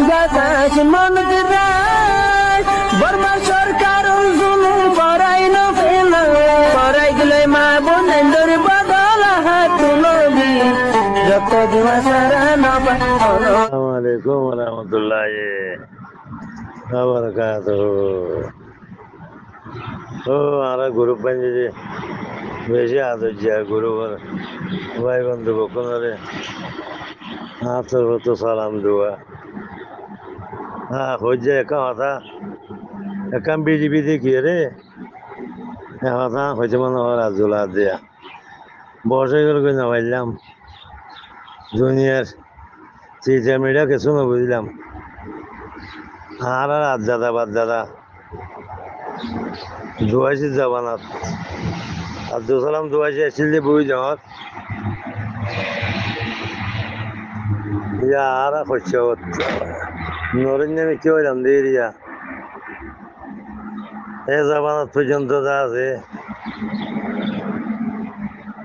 বাতাস মন দিরাই বর্মা সরকার জুলুম করাই না ফেলা করাই গেলে মা বোনেদের বদল হাত তুলবি যত দিবা সারা না আসসালামু আলাইকুম ওয়া রাহমাতুল্লাহি ওয়া বারাকাতুহু। আমরা গ্রুপ বানিয়ে বেশি আদর্য গ্রুপ ভাই বন্ধু বকুনরে হাতের মতো সালাম দেওয়া হচ্ছে একা কথা একাম বিজেপি দেখি রে কথা হয়েছে মনে হয় রাজুলা দিয়া বসে গেল কই না পাইলাম জুনিয়র চিঠা মিডিয়া কিছু না বুঝলাম আর আজাদা বাদজাদা দুয়াইছি জবানাত আব্দুল সালাম দুয়াইছি আসছিল যে বুঝ যাওয়াত ইয়া আর হচ্ছে নরেন্দ্র আমি কি হইলাম দিয়ে দিয়া এ জবানাত পর্যন্ত যা আছে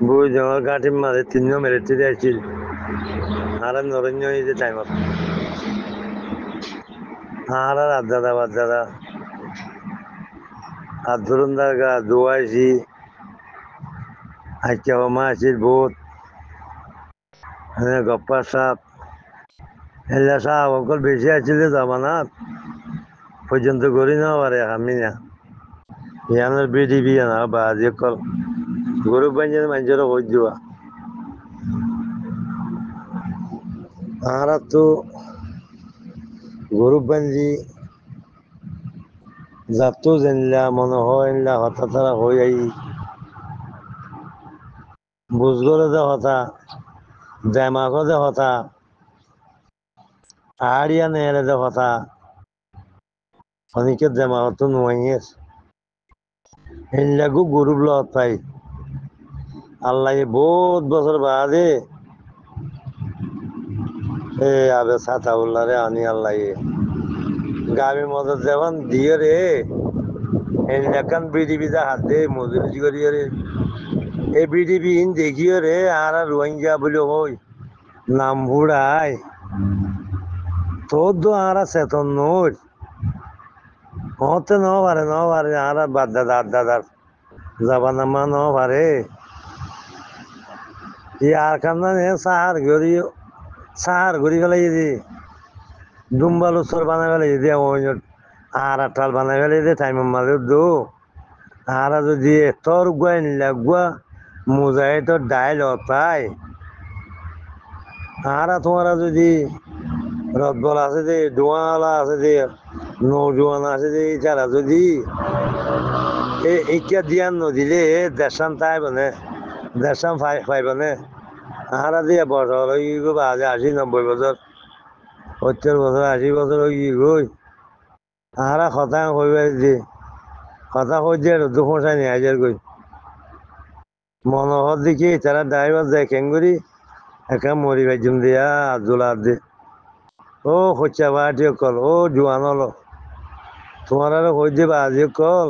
বুঝ যাওয়ার গাঁটি মাঝে তিনজন মেরেটি দিয়েছিল আর নরেন্দ্র যে টাইমত আর আজাদা বাদজাদা আর ধরুন দাগা দুয়াইছি আজকে মা আছিল বহুত গপ্পা সাপ এলা সাপ অকল বেশি আছিল জমানাত পর্যন্ত করি না পারে আমি না ইয়ানোর বিডিবি না বা যে কল গরু বাঞ্জের মানুষের হই দেওয়া আর তো গরু বাঞ্জি যাতো জানলা মনে হয় হঠাৎ তারা হয়ে আই বুঝগরে যে হতা দেমাগো যে হতা আড়িয়া নেড়ে যে হতা অনেকের দেমাগ তো নোয়াইয়ের এলাগু গরুব লত পাই আল্লাহ বহুত বছর বাদে এ আবে সাতাউল্লাহ রে আনি আল্লাহ গাবি মদত যেমন দিয়ে রে এলাকান বিডিবি যা হাত দে মজুরি করিয়ে রে এই বিডিবি ইন দেখিও রে আর রোহিঙ্গা বলে হই নাম বুড়াই তোর তো আর চেতন নই হতে ন পারে আর বাদ দাদা দাদার জাবানামা ন পারে আর কান্না সাহার ঘুরি গেলে যদি দুম্বাল উৎসর বানাই গেলে যদি আর আটাল বানাই গেলে যদি টাইম মাঝে দো আর যদি তোর গুয়াই গুয়া মুজাই তোর ডাইল পাই আর তোমার যদি রদবল আছে যে ডোয়ালা আছে যে নৌজোয়ান আছে যে যারা যদি এইটা দিয়ান নদিলে দেশান তাই বনে দেশান পাইব নে আহারা দিয়ে বছর হয়ে গো বাজে 80-90 বছর 70 বছর 80 বছর হয়ে গই আহারা কথা কইবার যে কথা কই দিয়ে দুঃখাই নিয়ে হাজার কই মনোহর দেখি তারা ড্রাইভার যায় কেঙ্গুরি একা মরি বাইজুম দিয়া জোলা দে ও হচ্ছে বাটিও কল ও জোয়ান হলো তোমার আরো হই দিবা আজিও কল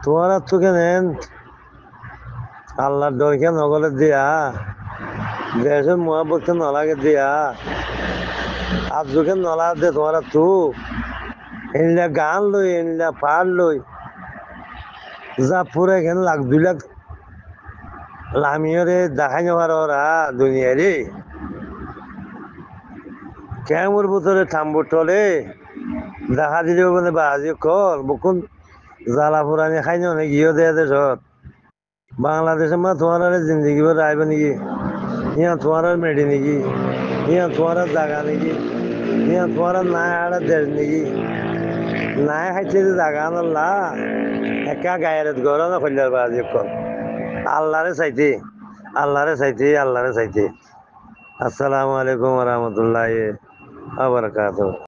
তোমার আর তো কেন আল্লাহর ডরকে নগলে দিয়া দেশের মহাপক্ষে নলাগে দিয়া আর যুগে নলা দে তোমার তু এনলা গান লই এনলা পাড় লই যা পুরো এখানে 1-2 লাখ লামিয়রে দেখাই নেওয়ার ওরা দুনিয়া রে কেমন ভিতরে থাম্বুর টলে দেখা দিলেও মানে বাজি কল বকুন জ্বালা পুরানি খাই না গিয়েও দেয়া দেশত বাংলাদেশের মা তোমার জিন্দগি ভর আইব নাকি ইয়া তোমার মেডি নাকি ইয়া তোমার জাগা নাকি ইয়া তোমার নাই আড়া দেশ নাকি নাই খাইছে যে জাগা আনলা একা গায়ের ঘর না ফেলার বাজি কল আল্লাহরে চাইতে আসসালামু আলাইকুম ওয়া রাহমাতুল্লাহি ওয়া বারাকাতুহু।